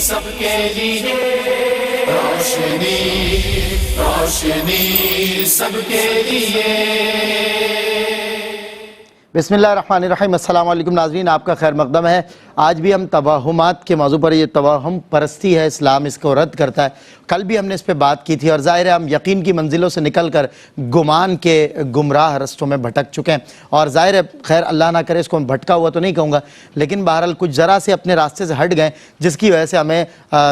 سب کے لیے روشنی روشنی سب کے لیے۔ بسم اللہ الرحمن الرحیم۔ السلام علیکم ناظرین، آپ کا خیر مقدم ہے۔ آج بھی ہم توہمات کے موضوع پر، یہ توہم پرستی ہے، اسلام اس کو رد کرتا ہے۔ کل بھی ہم نے اس پہ بات کی تھی، اور ظاہر ہے ہم یقین کی منزلوں سے نکل کر گمان کے گمراہ رستوں میں بھٹک چکے ہیں، اور ظاہر ہے خیر اللہ نہ کرے اس کو ہم بھٹکا ہوا تو نہیں کہوں گا، لیکن بہرحال کچھ ذرا سے اپنے راستے سے ہٹ گئے، جس کی وجہ سے ہمیں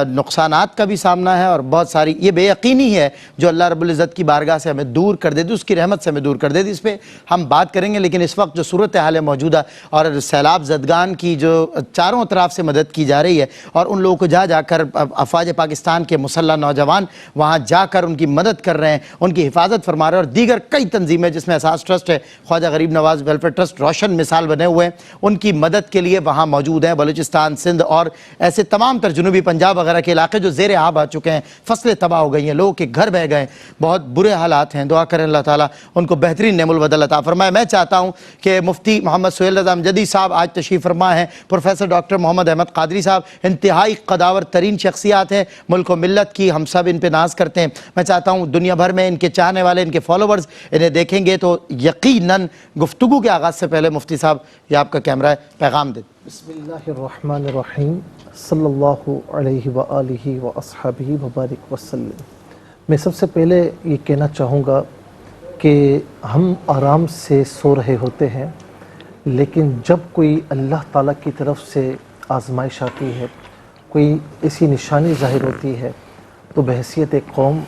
نقصانات کا بھی سامنا ہے، اور بہت ساری یہ بے یقینی ہے جو اللہ رب العزت کی بارگاہ سے ہمیں دور کر دے دی، اس کی رحمت سے ہمیں دور کر دے دی۔ اس پہ ہم بات کریں گے، لیکن اس وقت جو صورتحال موجودہ اور سیلاب زدگان کی جو چاروں اطراف سے مدد کی جا رہی ہے، اور ان لوگوں کو جا کر افواج پاکستان کے مسلح نوجوان وہاں جا کر ان کی مدد کر رہے ہیں، ان کی حفاظت فرما رہے ہیں، اور دیگر کئی تنظیمیں جس میں احساس ٹرسٹ ہے، خواجہ غریب نواز ویلفیئر ٹرسٹ روشن مثال بنے ہوئے ہیں، ان کی مدد کے لیے وہاں موجود ہیں۔ بلوچستان، سندھ اور ایسے تمام تر جنوبی پنجاب وغیرہ کے علاقے جو زیر آب آ چکے ہیں، فصلیں تباہ ہو گئی ہیں، لوگوں کے گھر بہہ گئے ہیں، بہت برے حالات ہیں۔ دعا کریں اللہ تعالیٰ ان کو بہترین نعم البدل عطا فرمائے۔ میں چاہتا ہوں کہ مفتی محمد سہیل رضا امجدی صاحب آج تشریف فرما ہیں، پروفیسر ڈاکٹر محمد احمد قادری صاحب انتہائی قداور ترین شخصیات ہیں ملک و ملت کی، ہم سب ان پہ ناز کرتے ہیں۔ میں چاہتا ہوں دنیا بھر میں ان کے چاہنے والے، ان کے فالوورز انہیں دیکھیں گے تو یقیناً گفتگو کے آغاز سے پہلے مفتی صاحب یہ آپ کا کیمرہ ہے، پیغام دیں۔ بسم اللہ الرحمن الرحیم، صلی اللہ علیہ وآلہ واصحابہ وبارک وسلم۔ میں سب سے پہلے یہ کہنا چاہوں گا کہ ہم آرام سے سو رہے ہوتے ہیں، لیکن جب کوئی اللہ تعالیٰ کی طرف سے آزمائش آتی ہے، کوئی ایسی نشانی ظاہر ہوتی ہے، تو بحیثیت قوم،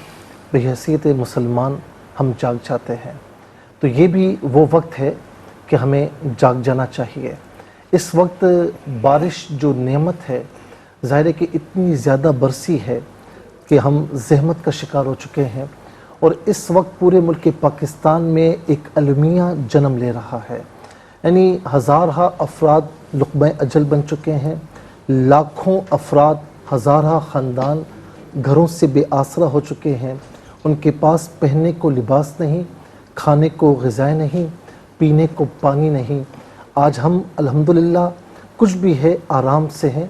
بحیثیت مسلمان ہم جاگ جاتے ہیں۔ تو یہ بھی وہ وقت ہے کہ ہمیں جاگ جانا چاہیے۔ اس وقت بارش جو نعمت ہے، ظاہر ہے کہ اتنی زیادہ برسی ہے کہ ہم زحمت کا شکار ہو چکے ہیں، اور اس وقت پورے ملک پاکستان میں ایک المیہ جنم لے رہا ہے، یعنی ہزارہ افراد لقمہ اجل بن چکے ہیں، لاکھوں افراد، ہزارہ خاندان گھروں سے بے آسرا ہو چکے ہیں، ان کے پاس پہننے کو لباس نہیں، کھانے کو غذائیں نہیں، پینے کو پانی نہیں۔ آج ہم الحمدللہ کچھ بھی ہے آرام سے ہیں،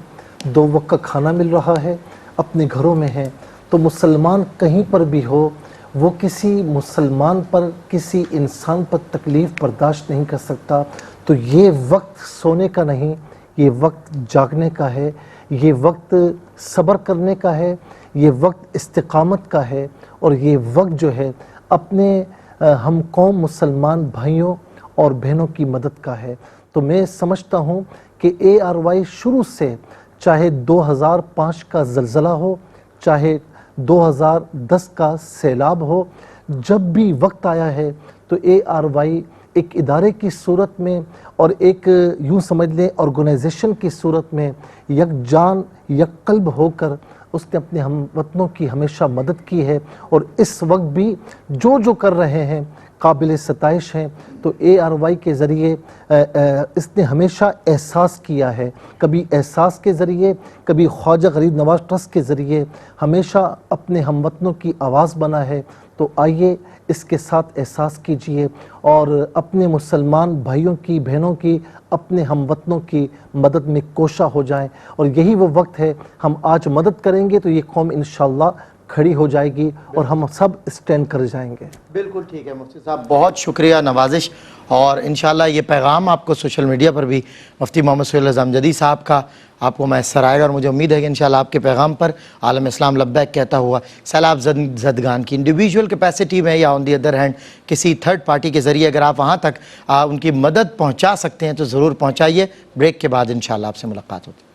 2 وقت کا کھانا مل رہا ہے، اپنے گھروں میں ہیں۔ تو مسلمان کہیں پر بھی ہو، وہ کسی مسلمان پر، کسی انسان پر تکلیف برداشت نہیں کر سکتا۔ تو یہ وقت سونے کا نہیں، یہ وقت جاگنے کا ہے، یہ وقت صبر کرنے کا ہے، یہ وقت استقامت کا ہے، اور یہ وقت جو ہے اپنے ہم قوم مسلمان بھائیوں اور بہنوں کی مدد کا ہے۔ تو میں سمجھتا ہوں کہ ARY شروع سے، چاہے 2005 کا زلزلہ ہو، چاہے 2010 کا سیلاب ہو، جب بھی وقت آیا ہے تو ARY ایک ادارے کی صورت میں اور ایک یوں سمجھ لیں آرگنائزیشن کی صورت میں یک جان یک قلب ہو کر اس نے اپنے ہم وطنوں کی ہمیشہ مدد کی ہے، اور اس وقت بھی جو کر رہے ہیں قابل ستائش ہیں۔ تو ARY کے ذریعے اس نے ہمیشہ احساس کیا ہے، کبھی احساس کے ذریعے، کبھی خواجہ غریب نواز ٹرسٹ کے ذریعے ہمیشہ اپنے ہم وطنوں کی آواز بنا ہے۔ تو آئیے اس کے ساتھ احساس کیجئے اور اپنے مسلمان بھائیوں کی، بہنوں کی، اپنے ہم وطنوں کی مدد میں کوشاں ہو جائیں، اور یہی وہ وقت ہے۔ ہم آج مدد کریں گے تو یہ قوم انشاءاللہ کھڑی ہو جائے گی، اور ہم سب اسٹینڈ کر جائیں گے۔ بالکل ٹھیک ہے مفتی صاحب، بہت شکریہ، نوازش، اور انشاءاللہ یہ پیغام آپ کو سوشل میڈیا پر بھی مفتی محمد سہیل رضا امجدی صاحب کا آپ کو میسر آئے گا، اور مجھے امید ہے کہ انشاءاللہ آپ کے پیغام پر عالم اسلام لبیک کہتا ہوا سیلاب زدگان کی انڈیویجول کیپیسٹی میں یا آن دی ادر ہینڈ کسی تھرڈ پارٹی کے ذریعے اگر آپ وہاں تک ان کی مدد پہنچا سکتے ہیں تو ضرور پہنچائیے۔ بریک کے بعد انشاءاللہ آپ سے ملاقات ہوتی ہے۔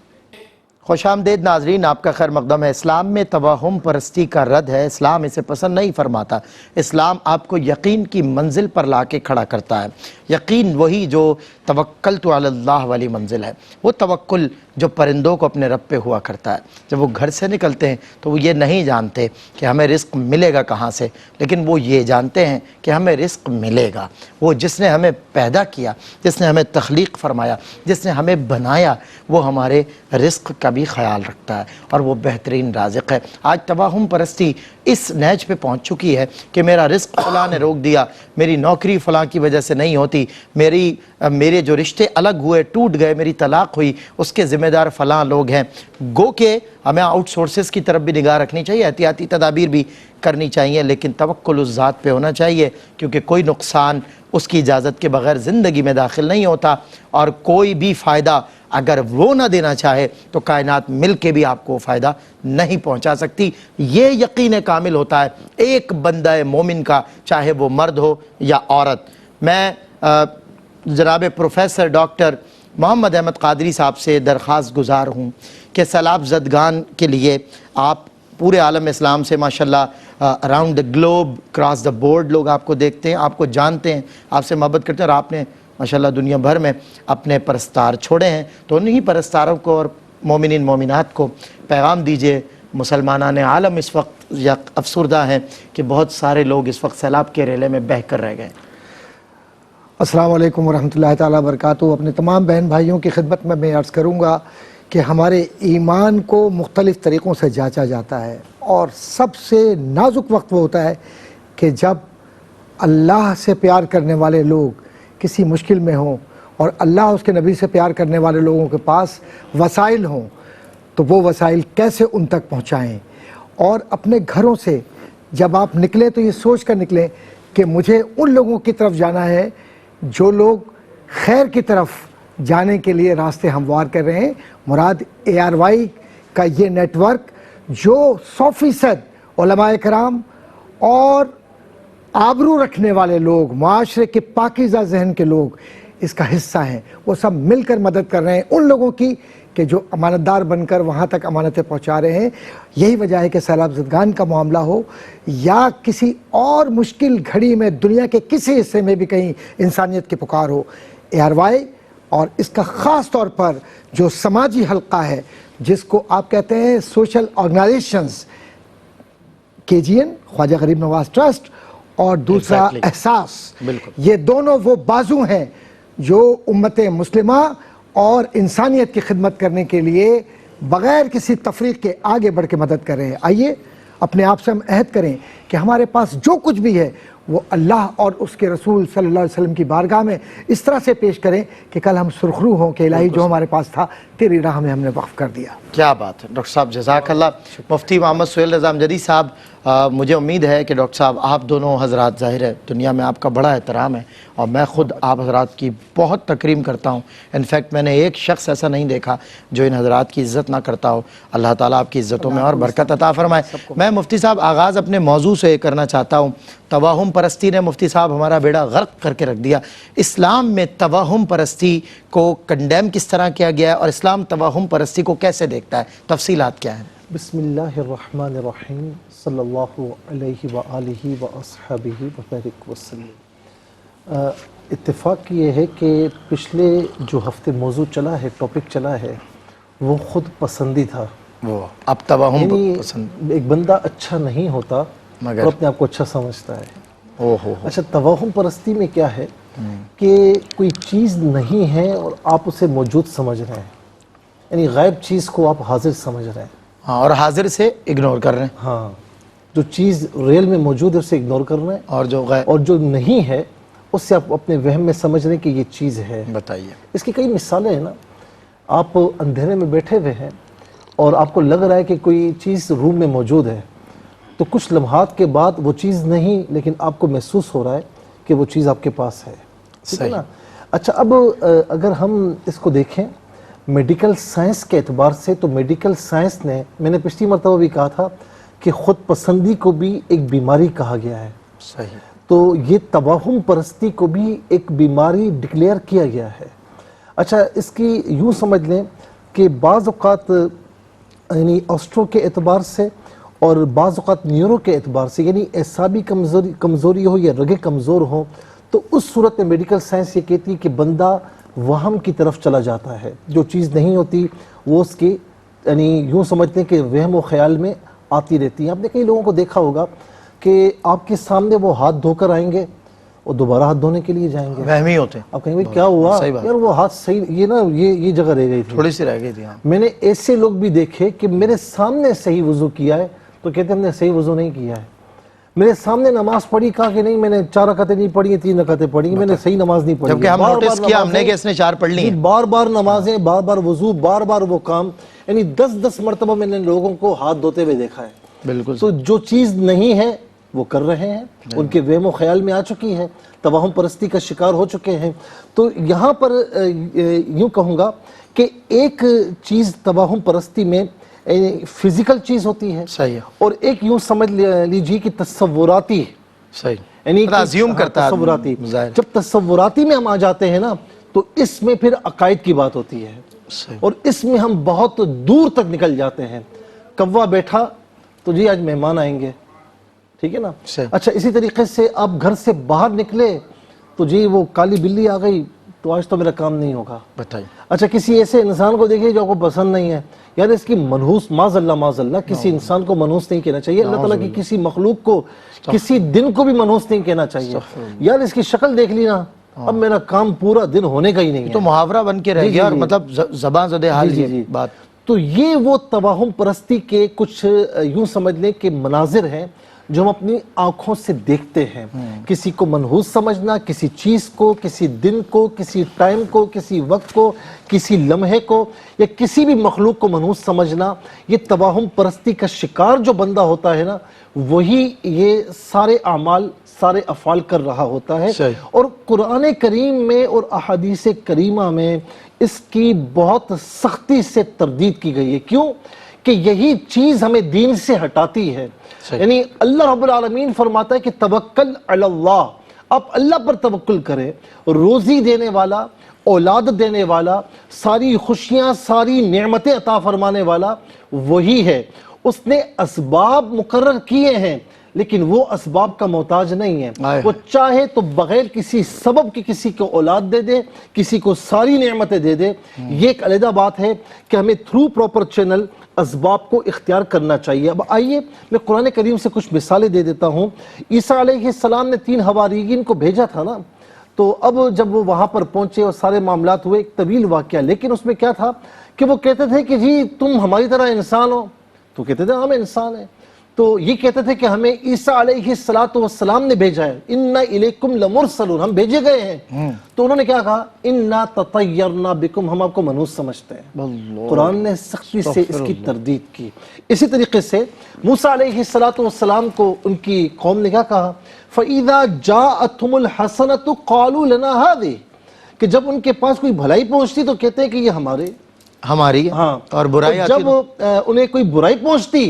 خوش آمدید ناظرین، آپ کا خیر مقدم ہے۔ اسلام میں توہم پرستی کا رد ہے، اسلام اسے پسند نہیں فرماتا۔ اسلام آپ کو یقین کی منزل پر لا کے کھڑا کرتا ہے۔ یقین وہی جو توکلت علی اللہ والی منزل ہے، وہ توکل جو پرندوں کو اپنے رب پہ ہوا کرتا ہے۔ جب وہ گھر سے نکلتے ہیں تو وہ یہ نہیں جانتے کہ ہمیں رزق ملے گا کہاں سے، لیکن وہ یہ جانتے ہیں کہ ہمیں رزق ملے گا۔ وہ جس نے ہمیں پیدا کیا، جس نے ہمیں تخلیق فرمایا، جس نے ہمیں بنایا، وہ ہمارے رزق کا بھی خیال رکھتا ہے اور وہ بہترین رازق ہے۔ آج توہم پرستی اس نیج پہ پہنچ چکی ہے کہ میرا رزق فلاں نے روک دیا، میری نوکری فلاں کی وجہ سے نہیں ہوتی، میرے جو رشتے الگ ہوئے ٹوٹ گئے، میری طلاق ہوئی، اس کے ذمہ دار فلاں لوگ ہیں۔ گو کہ ہمیں آؤٹ سورسز کی طرف بھی نگاہ رکھنی چاہیے، احتیاطی تدابیر بھی کرنی چاہیے، لیکن توکل اس ذات پہ ہونا چاہیے، کیونکہ کوئی نقصان اس کی اجازت کے بغیر زندگی میں داخل نہیں ہوتا، اور کوئی بھی فائدہ اگر وہ نہ دینا چاہے تو کائنات مل کے بھی آپ کو فائدہ نہیں پہنچا سکتی۔ یہ یقین کامل ہوتا ہے ایک بندہ مومن کا، چاہے وہ مرد ہو یا عورت۔ میں جناب پروفیسر ڈاکٹر محمد احمد قادری صاحب سے درخواست گزار ہوں کہ سیلاب زدگان کے لیے آپ پورے عالم اسلام سے ماشاءاللہ around the globe cross the board لوگ آپ کو دیکھتے ہیں، آپ کو جانتے ہیں، آپ سے محبت کرتے ہیں، اور آپ نے ماشاءاللہ دنیا بھر میں اپنے پرستار چھوڑے ہیں، تو انہی پرستاروں کو اور مومنین مومنات کو پیغام دیجئے۔ مسلمانان عالم اس وقت افسردہ ہیں کہ بہت سارے لوگ اس وقت سیلاب کے ریلے میں بہہ کر رہ گئے۔ السلام علیکم ورحمۃ اللہ تعالیٰ وبرکاتہ۔ اپنے تمام بہن بھائیوں کی خدمت میں عرض کروں گا کہ ہمارے ایمان کو مختلف طریقوں سے جانچا جاتا ہے، اور سب سے نازک وقت وہ ہوتا ہے کہ جب اللہ سے پیار کرنے والے لوگ کسی مشکل میں ہوں اور اللہ اس کے نبی سے پیار کرنے والے لوگوں کے پاس وسائل ہوں، تو وہ وسائل کیسے ان تک پہنچائیں۔ اور اپنے گھروں سے جب آپ نکلیں تو یہ سوچ کر نکلیں کہ مجھے ان لوگوں کی طرف جانا ہے جو لوگ خیر کی طرف جانے کے لیے راستے ہموار کر رہے ہیں۔ مراد ARY کا یہ نیٹ ورک جو 100% علماء کرام اور آبرو رکھنے والے لوگ، معاشرے کے پاکیزہ ذہن کے لوگ اس کا حصہ ہیں، وہ سب مل کر مدد کر رہے ہیں ان لوگوں کی کہ جو امانتدار بن کر وہاں تک امانتیں پہنچا رہے ہیں۔ یہی وجہ ہے کہ سیلاب زدگان کا معاملہ ہو یا کسی اور مشکل گھڑی میں دنیا کے کسی حصے میں بھی کہیں انسانیت کی پکار ہو، ARY اور اس کا خاص طور پر جو سماجی حلقہ ہے جس کو آپ کہتے ہیں social organisations, KGN Khwaja Gharib نواز ٹرسٹ اور دوسرا احساس، یہ دونوں وہ بازو ہیں جو امت مسلمہ اور انسانیت کی خدمت کرنے کے لیے بغیر کسی تفریق کے آگے بڑھ کے مدد کر رہے ہیں۔ آئیے اپنے آپ سے ہم عہد کریں کہ ہمارے پاس جو کچھ بھی ہے وہ اللہ اور اس کے رسول صلی اللہ علیہ وسلم کی بارگاہ میں اس طرح سے پیش کریں کہ کل ہم سرخرو ہوں کہ الہی جو ہمارے پاس تھا تیری راہ میں ہم نے وقف کر دیا۔ کیا بات ہے ڈاکٹر صاحب، جزاک اللہ۔ مفتی محمد سہیل رضا امجدی صاحب، مجھے امید ہے کہ ڈاکٹر صاحب آپ دونوں حضرات، ظاہر ہے دنیا میں آپ کا بڑا احترام ہے اور میں خود آپ حضرات کی بہت تکریم کرتا ہوں۔ انفیکٹ میں نے ایک شخص ایسا نہیں دیکھا جو ان حضرات کی عزت نہ کرتا ہو۔ اللہ تعالیٰ آپ کی عزتوں میں اور برکت عطا فرمائے۔ میں مفتی صاحب آغاز اپنے موضوع سے کرنا چاہتا ہوں۔ توہم پرستی نے مفتی صاحب ہمارا بیڑا غرق کر کے رکھ دیا۔ اسلام میں توہم پرستی کو کنڈیم کس طرح کیا گیا ہے اور اسلام توہم پرستی کو کیسے دیکھتا ہے؟ تفصیلات کیا ہیں؟ بسم اللہ الرحمن الرحیم، صلی اللہ علیہ وآلہ وأصحابہ وبارک وسلم۔ اتفاق یہ ہے کہ پچھلے جو ہفتے موضوع چلا ہے، ٹاپک چلا ہے، وہ خود پسندی تھا۔ وہ اب توہم یعنی پسند ایک بندہ اچھا نہیں ہوتا مگر اور اپنے آپ کو اچھا سمجھتا ہے۔ او ہو اچھا، توہم پرستی میں کیا ہے کہ کوئی چیز نہیں ہے اور آپ اسے موجود سمجھ رہے ہیں، یعنی غائب چیز کو آپ حاضر سمجھ رہے ہیں۔ ہاں، اور حاضر سے اگنور کر رہے ہیں، ہاں، جو چیز ریل میں موجود ہے اسے اگنور کر رہے ہیں، اور جو نہیں ہے اس سے آپ اپنے وہم میں سمجھ رہے ہیں کہ یہ چیز ہے۔ بتائیے۔ اس کی کئی مثالیں ہیں نا۔ آپ اندھیرے میں بیٹھے ہوئے ہیں اور آپ کو لگ رہا ہے کہ کوئی چیز روم میں موجود ہے، تو کچھ لمحات کے بعد وہ چیز نہیں، لیکن آپ کو محسوس ہو رہا ہے کہ وہ چیز آپ کے پاس ہے، ٹھیک ہے نا؟ اچھا، اب اگر ہم اس کو دیکھیں میڈیکل سائنس کے اعتبار سے، تو میڈیکل سائنس نے، میں نے پچھلی مرتبہ بھی کہا تھا کہ خود پسندی کو بھی ایک بیماری کہا گیا ہے۔ صحیح۔ تو یہ توہم پرستی کو بھی ایک بیماری ڈکلیئر کیا گیا ہے۔ اچھا، اس کی یوں سمجھ لیں کہ بعض اوقات یعنی آسٹرو کے اعتبار سے اور بعض اوقات نیورو کے اعتبار سے، یعنی اعصابی کمزوری ہو یا رگیں کمزور ہوں، تو اس صورت میں میڈیکل سائنس یہ کہتی ہے کہ بندہ وہم کی طرف چلا جاتا ہے، جو چیز نہیں ہوتی وہ اس کی یعنی یوں سمجھتے ہیں کہ وہم و خیال میں آتی رہتی ہیں۔ آپ نے کئی لوگوں کو دیکھا ہوگا کہ آپ کے سامنے وہ ہاتھ دھو کر آئیں گے اور دوبارہ ہاتھ دھونے کے لیے جائیں گے. وہمی ہوتے ہیں. آپ کہیں گے کیا ہوا یار وہ ہاتھ صحیح یہ نا یہ جگہ رہ گئی تھی, تھوڑی سی رہ گئی تھی. میں نے ایسے لوگ بھی دیکھے کہ میرے سامنے صحیح وضو کیا ہے تو کہتے ہیں ہم نے صحیح وضو نہیں کیا ہے. میرے سامنے نماز پڑھی, کہا کہ نہیں میں نے 4 رکعتیں نہیں پڑھی ہیں, 3 رکعتیں پڑھی ہیں, میں نے صحیح نماز نہیں پڑھی. جبکہ ہم نوٹس کیا ہم نے کہ اس نے 4 پڑھ لی ہیں. بار بار نمازیں, بار بار وضو, بار بار وہ کام, یعنی 10 مرتبہ میں نے لوگوں کو ہاتھ دھوتے ہوئے دیکھا ہے. بالکل. تو جو چیز نہیں ہے وہ کر رہے ہیں, ان کے وہم و خیال میں آ چکی ہے, توہم پرستی کا شکار ہو چکے ہیں. تو یہاں پر یوں کہوں گا کہ ایک چیز توہم پرستی میں فزیکل چیز ہوتی ہے, صحیح ہے, اور ایک یوں سمجھ لیجیے کہ تصوراتی, صحیح, یعنی ازیوم کرتا ہے تصوراتی. جب تصوراتی میں ہم آ جاتے ہیں نا تو اس میں پھر عقائد کی بات ہوتی ہے, اور اس میں ہم بہت دور تک نکل جاتے ہیں. کوا بیٹھا تو جی آج مہمان آئیں گے, ٹھیک ہے نا. اچھا اسی طریقے سے آپ گھر سے باہر نکلے تو جی وہ کالی بلی آ گئی تو آج تو میرا کام نہیں ہوگا. بتائیے. اچھا کسی ایسے انسان کو دیکھیے جو آپ کو پسند نہیں ہے, یار اس کی منحوس, معاذ اللہ کسی انسان کو منحوس نہیں کہنا چاہیے. اللہ تعالیٰ کی کسی مخلوق کو, کسی دن کو بھی منحوس نہیں کہنا چاہیے. یار اس کی شکل دیکھ لی نا, اب میرا کام پورا دن ہونے کا ہی نہیں ہے. تو محاورہ بن کے رہ گیا, اور مطلب زبان زدے حال یہ بات. تو یہ وہ توہم پرستی کے کچھ یوں سمجھ لیں کہ مناظر ہیں جو ہم اپنی آنکھوں سے دیکھتے ہیں. کسی کو منحوس سمجھنا, کسی چیز کو, کسی دن کو, کسی ٹائم کو, کسی وقت کو, کسی لمحے کو, یا کسی بھی مخلوق کو منحوس سمجھنا, یہ توہم پرستی کا شکار جو بندہ ہوتا ہے نا, وہی یہ سارے اعمال, سارے افعال کر رہا ہوتا ہے. اور قرآن کریم میں اور احادیث کریمہ میں اس کی بہت سختی سے تردید کی گئی ہے. کیوں کہ یہی چیز ہمیں دین سے ہٹاتی ہے. یعنی اللہ رب العالمین فرماتا ہے کہ توکل علی اللہ, آپ اللہ پر توکل کریں. روزی دینے والا, اولاد دینے والا, ساری خوشیاں, ساری نعمتیں عطا فرمانے والا وہی ہے. اس نے اسباب مقرر کیے ہیں لیکن وہ اسباب کا محتاج نہیں ہے. وہ چاہے تو بغیر کسی سبب کے کسی کو اولاد دے دے, کسی کو ساری نعمتیں دے دے. یہ ایک علیحدہ بات ہے کہ ہمیں تھرو پراپر چینل اسباب کو اختیار کرنا چاہیے. اب آئیے میں قرآن کریم سے کچھ مثالیں دے دیتا ہوں. عیسیٰ علیہ السلام نے 3 حواریین کو بھیجا تھا نا, تو اب جب وہ وہاں پر پہنچے اور سارے معاملات ہوئے, ایک طویل واقعہ, لیکن اس میں کیا تھا کہ وہ کہتے تھے کہ جی تم ہماری طرح انسان ہو, تو کہتے تھے ہم انسان ہیں. تو یہ کہتے تھے کہ ہمیں عیسیٰ علیہ السلام نے بھیجا ہے, اِنَّا إِلَيْكُمْ لَمُرْسَلُونَ, ہم بھیجے گئے ہیں. تو انہوں نے کیا کہا, اِنَّا تَطَيَّرْنَا بِكُمْ, ہم آپ کو منحوس سمجھتے ہیں. قرآن نے سختی سے اس کی تردید کی. اسی طریقے سے موسیٰ علیہ السلام کو ان کی قوم نے کیا کہا, فَإِذَا جَاءَتْهُمُ الْحَسَنَةُ قَالُوا لَنَا هَذِهِ, کہ جب ان کے پاس کوئی بھلائی پہنچتی تو کہتے ہیں کہ یہ ہماری ہے, اور برائی آتی, جب انہیں کوئی برائی پہنچتی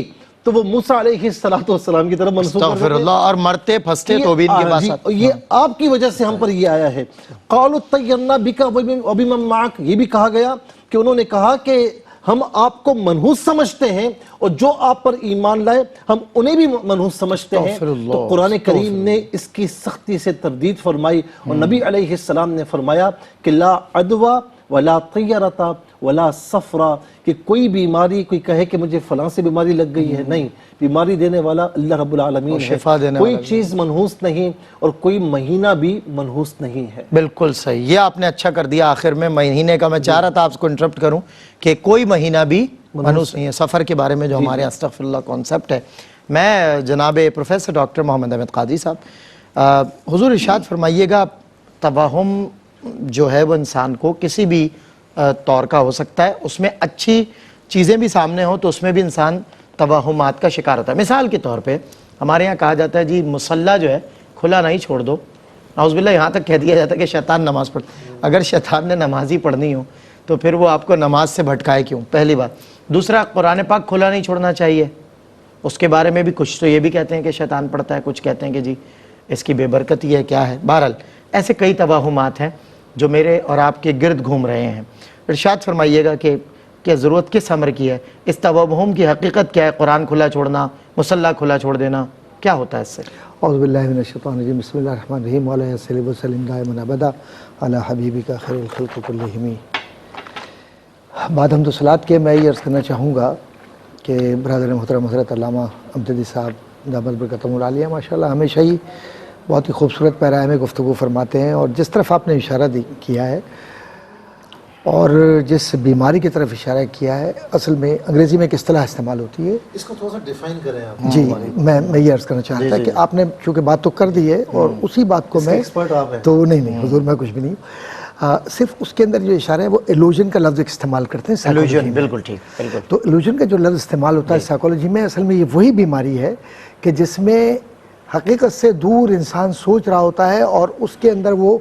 تو وہ موسیٰ علیہ السلام کی طرف منسوخ کر دیتے ہیں. اور مرتے پھنستے تو بھی ان کے پاس آتے. یہ آپ کی وجہ سے ہم پر یہ آیا ہے. قَالُوا طَيَّرْنَا بِكَ وَبِمَن مَّعَكَ, یہ بھی کہا گیا کہ انہوں نے کہا کہ ہم آپ کو منحوس سمجھتے ہیں اور جو آپ پر ایمان لائے ہم انہیں بھی منحوس سمجھتے ہیں. تو قرآن کریم نے اس کی سختی سے تردید فرمائی, اور نبی علیہ السلام نے فرمایا کہ لا عدوہ ولا طیرتا ولا صفرا, کہ کوئی بیماری, کوئی کہے کہ مجھے فلاں سے بیماری لگ گئی ہے, نہیں, بیماری دینے والا اللہ رب العالمین ہے. کوئی چیز منحوس نہیں اور کوئی مہینہ بھی منحوس نہیں ہے. بالکل صحیح, یہ آپ نے اچھا کر دیا آخر میں مہینے کا. میں چاہ رہا تھا آپ کو انٹرپٹ کروں کہ کوئی مہینہ بھی منحوس نہیں ہے. سفر کے بارے میں جو ہمارے استغفر اللہ کانسیپٹ ہے, میں جناب پروفیسر ڈاکٹر محمد احمد قادری صاحب, حضور ارشاد فرمائیے گا, توہم جو ہے وہ انسان کو کسی بھی طور کا ہو سکتا ہے, اس میں اچھی چیزیں بھی سامنے ہوں تو اس میں بھی انسان توہمات کا شکار ہوتا ہے. مثال کے طور پہ ہمارے یہاں کہا جاتا ہے جی مصلی جو ہے کھلا نہیں چھوڑ دو. نعوذ باللہ یہاں تک کہہ دیا جاتا ہے کہ شیطان نماز پڑھ, اگر شیطان نے نماز ہی پڑھنی ہو تو پھر وہ آپ کو نماز سے بھٹکائے کیوں, پہلی بات. دوسرا, قرآن پاک کھلا نہیں چھوڑنا چاہیے, اس کے بارے میں بھی کچھ تو یہ بھی کہتے ہیں کہ شیطان پڑھتا ہے, کچھ کہتے ہیں کہ جی اس کی بے برکتی ہے, کیا ہے. بہرحال ایسے کئی توہمات ہیں جو میرے اور آپ کے گرد گھوم رہے ہیں. ارشاد فرمائیے گا کہ کیا ضرورت کس امر کی ہے, اس توہم کی حقیقت کیا ہے, قرآن کھلا چھوڑنا, مصلی کھلا چھوڑ دینا, کیا ہوتا ہے اس سے؟ اعوذ باللہ من الشیطان الرجیم, بسم اللہ الرحمن الرحیم, وعلیہ صلی وسلم دائما ابدا علی حبیبک خیر الخلق کلہم. بعد حمد و صلوات کے میں یہ عرض کرنا چاہوں گا کہ برادر محترم حضرت علامہ امجدی صاحب دامت برکاتہم العالیہ ماشاءاللہ ہمیشہ ہی بہت ہی خوبصورت پیرائے میں گفتگو فرماتے ہیں، اور جس طرف آپ نے اشارہ کیا ہے اور جس بیماری کی طرف اشارہ کیا ہے، اصل میں انگریزی میں ایک اصطلاح استعمال ہوتی ہے. اس کو تھوڑا سا ڈیفائن کریں آپ. جی میں یہ عرض کرنا چاہتا کہ آپ نے چونکہ بات تو کر دی ہے اور اسی بات کو میں ایکسپرٹ آپ ہیں. تو نہیں حضور میں کچھ بھی نہیں ہوں، صرف اس کے اندر جو اشارہ ہے وہ ایلوژن کا لفظ استعمال کرتے ہیں psychology میں. بالکل ٹھیک، بالکل. تو ایلوژن کا جو لفظ استعمال ہوتا ہے سائیکالوجی میں، اصل میں یہ وہی بیماری ہے کہ جس میں حقیقت سے دور انسان سوچ رہا ہوتا ہے اور اس کے اندر وہ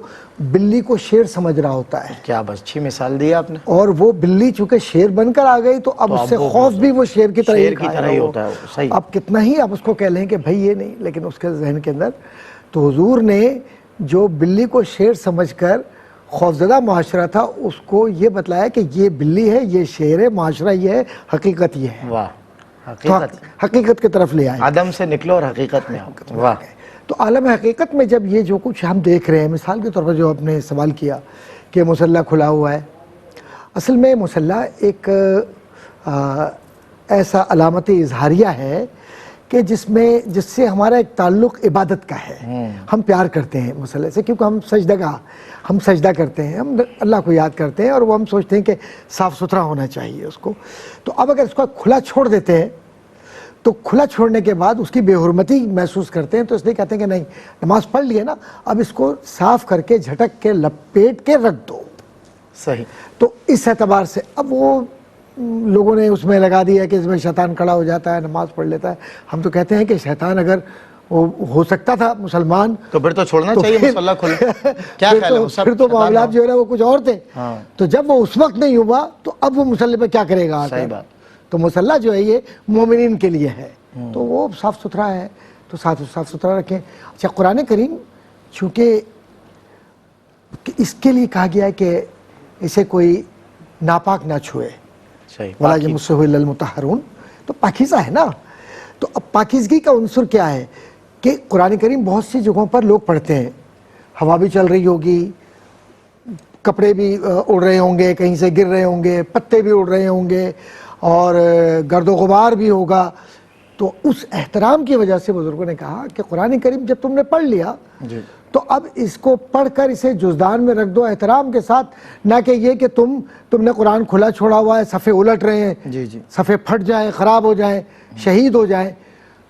بلی کو شیر سمجھ رہا ہوتا ہے. کیا بس اچھی مثال دی آپ نے. اور وہ بلی چونکہ شیر بن کر آ گئی تو اب اس سے خوف بھی وہ شیر کی طرح ہی ہوتا ہے. صحیح. اب کتنا ہی آپ اس کو کہہ لیں کہ بھائی یہ نہیں، لیکن اس کے ذہن کے اندر تو حضور نے جو بلی کو شیر سمجھ کر خوفزدہ معاشرہ تھا اس کو یہ بتلایا کہ یہ بلی ہے، یہ شیر ہے، معاشرہ یہ ہے، حقیقت یہ ہے. واہ، تو حقیقت کی طرف لے آئے، عدم سے نکلو اور حقیقت میں آؤ. واہ. تو عالم حقیقت میں جب یہ جو کچھ ہم دیکھ رہے ہیں، مثال کے طور پر جو آپ نے سوال کیا کہ مسلح کھلا ہوا ہے، اصل میں مسلح ایک ایسا علامت اظہاریہ ہے کہ جس سے ہمارا ایک تعلق عبادت کا ہے. ہم پیار کرتے ہیں مسلح سے کیونکہ ہم سجدہ کرتے ہیں، ہم اللہ کو یاد کرتے ہیں اور وہ ہم سوچتے ہیں کہ صاف ستھرا ہونا چاہیے اس کو. تو اب اگر اس کو کھلا چھوڑ دیتے ہیں تو کھلا چھوڑنے کے بعد اس کی بے حرمتی محسوس کرتے ہیں، تو اس لیے کہتے ہیں کہ نہیں، نماز پڑھ لیے نا، اب اس کو صاف کر کے جھٹک کے لپیٹ کے رکھ دو. صحیح. تو اس اعتبار سے اب وہ لوگوں نے اس میں لگا دیا کہ اس میں شیطان کھڑا ہو جاتا ہے، نماز پڑھ لیتا ہے. ہم تو کہتے ہیں کہ شیطان اگر وہ ہو سکتا تھا مسلمان تو پھر تو چھوڑنا چاہیے مصلی کھلے. کیا خیال ہے؟ پھر تو معاملات جو ہے نا وہ کچھ اور تھے. تو جب وہ اس وقت نہیں ہوا تو اب وہ مصلی پہ کیا کرے گا؟ صحیح بات. تو مصلی جو ہے یہ مومنین کے لیے ہے، تو وہ صاف ستھرا ہے، تو صاف ستھرا رکھیں. اچھا، قرآن کریم چونکہ اس کے لیے کہا گیا ہے کہ اسے کوئی ناپاک نہ چھوئے، وَلَا يَمَسُّهُ إِلَّا الْمُطَهَّرُونَ، تو پاکیزہ ہے نا. تو اب پاکیزگی کا عنصر کیا ہے کہ قرآن کریم بہت سی جگہوں پر لوگ پڑھتے ہیں، ہوا بھی چل رہی ہوگی، کپڑے بھی اڑ رہے ہوں گے، کہیں سے گر رہے ہوں گے، پتے بھی اڑ رہے ہوں گے، اور گرد و غبار بھی ہوگا. تو اس احترام کی وجہ سے بزرگوں نے کہا کہ قرآن کریم جب تم نے پڑھ لیا تو اب اس کو پڑھ کر اسے جزدان میں رکھ دو احترام کے ساتھ، نہ کہ یہ کہ تم نے قرآن کھلا چھوڑا ہوا ہے، صفحے الٹ رہے ہیں، صفحے پھٹ جائیں، خراب ہو جائیں، شہید ہو جائیں،